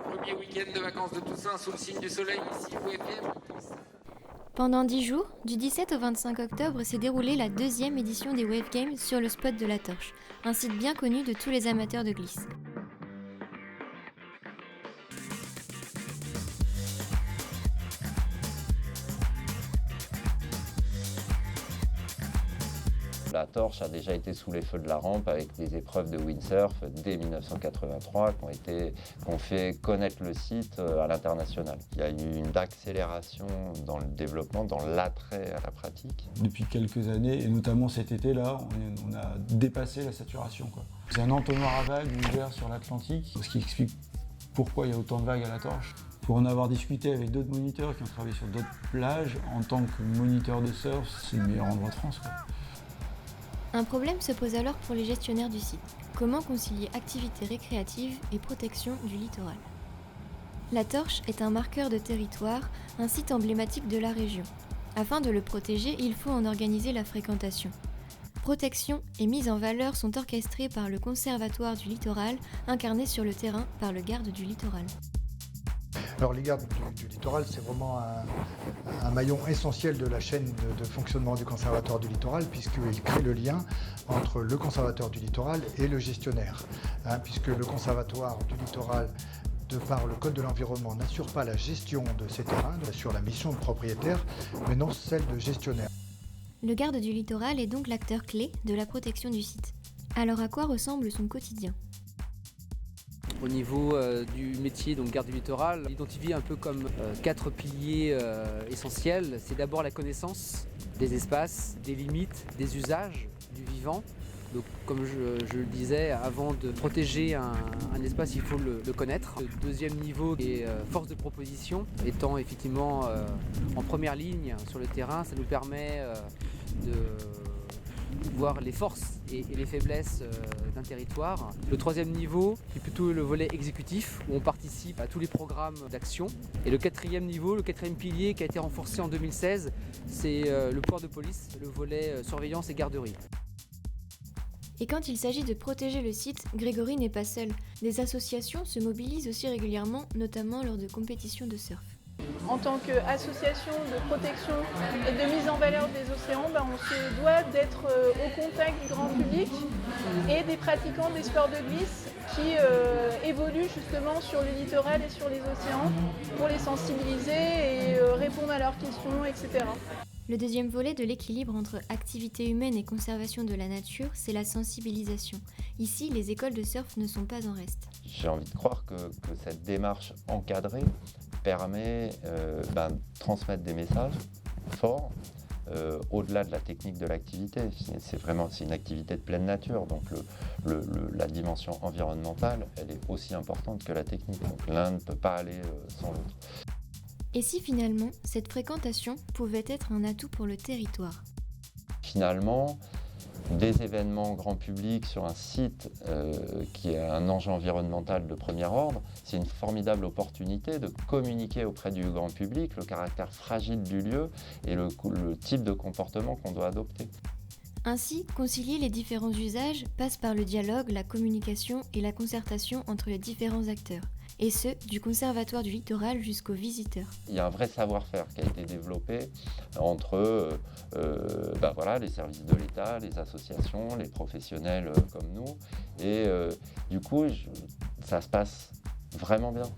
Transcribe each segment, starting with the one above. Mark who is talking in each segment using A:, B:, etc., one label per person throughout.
A: Premier week-end de vacances de Toussaint sous le signe du soleil ici au FM.
B: Pendant 10 jours, du 17 au 25 octobre, s'est déroulée la deuxième édition des Wave Games sur le spot de la Torche, un site bien connu de tous les amateurs de glisse.
C: La Torche a déjà été sous les feux de la rampe avec des épreuves de windsurf dès 1983 qui ont fait connaître le site à l'international. Il y a eu une accélération dans le développement, dans l'attrait à la pratique.
D: Depuis quelques années, et notamment cet été-là, on a dépassé la saturation, quoi. C'est un entonnoir à vagues ouvert sur l'Atlantique, ce qui explique pourquoi il y a autant de vagues à la Torche. Pour en avoir discuté avec d'autres moniteurs qui ont travaillé sur d'autres plages, en tant que moniteur de surf, c'est le meilleur endroit de France, quoi.
B: Un problème se pose alors pour les gestionnaires du site. Comment concilier activité récréative et protection du littoral ? La Torche est un marqueur de territoire, un site emblématique de la région. Afin de le protéger, il faut en organiser la fréquentation. Protection et mise en valeur sont orchestrées par le Conservatoire du littoral, incarné sur le terrain par le garde du littoral.
E: Alors les gardes du littoral, c'est vraiment un maillon essentiel de la chaîne de fonctionnement du Conservatoire du littoral, puisqu'il crée le lien entre le Conservateur du littoral et le gestionnaire. Puisque le Conservatoire du littoral, de par le Code de l'environnement, n'assure pas la gestion de ces terrains, il assure la mission de propriétaire, mais non celle de gestionnaire.
B: Le garde du littoral est donc l'acteur clé de la protection du site. Alors à quoi ressemble son quotidien ?
F: Au niveau du métier, donc garde du littoral, identifié un peu comme 4 piliers essentiels. C'est d'abord la connaissance des espaces, des limites, des usages du vivant. Donc, comme je le disais, avant de protéger un espace, il faut le connaître. Le deuxième niveau est force de proposition. Étant effectivement en première ligne sur le terrain, ça nous permet de voir les forces et les faiblesses d'un territoire. Le troisième niveau est plutôt le volet exécutif, où on participe à tous les programmes d'action. Et le quatrième niveau, le quatrième pilier qui a été renforcé en 2016, c'est le pouvoir de police, le volet surveillance et garderie.
B: Et quand il s'agit de protéger le site, Grégory n'est pas seul. Des associations se mobilisent aussi régulièrement, notamment lors de compétitions de surf.
G: En tant qu'association de protection et de mise en valeur des océans, on se doit d'être au contact du grand public et des pratiquants des sports de glisse qui évoluent justement sur le littoral et sur les océans pour les sensibiliser et répondre à leurs questions, etc.
B: Le deuxième volet de l'équilibre entre activité humaine et conservation de la nature, c'est la sensibilisation. Ici, les écoles de surf ne sont pas en reste.
C: J'ai envie de croire que cette démarche encadrée permet de transmettre des messages forts au-delà de la technique de l'activité. C'est une activité de pleine nature, donc la dimension environnementale, elle est aussi importante que la technique. Donc l'un ne peut pas aller sans l'autre.
B: Et si finalement, cette fréquentation pouvait être un atout pour le territoire ?
C: Finalement, des événements grand public sur un site qui a un enjeu environnemental de premier ordre, c'est une formidable opportunité de communiquer auprès du grand public le caractère fragile du lieu et le type de comportement qu'on doit adopter.
B: Ainsi, concilier les différents usages passe par le dialogue, la communication et la concertation entre les différents acteurs. Et ce, du Conservatoire du littoral jusqu'aux visiteurs.
C: Il y a un vrai savoir-faire qui a été développé entre les services de l'État, les associations, les professionnels comme nous. Et du coup, ça se passe vraiment bien.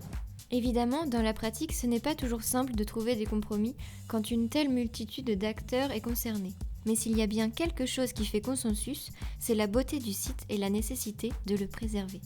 B: Évidemment, dans la pratique, ce n'est pas toujours simple de trouver des compromis quand une telle multitude d'acteurs est concernée. Mais s'il y a bien quelque chose qui fait consensus, c'est la beauté du site et la nécessité de le préserver.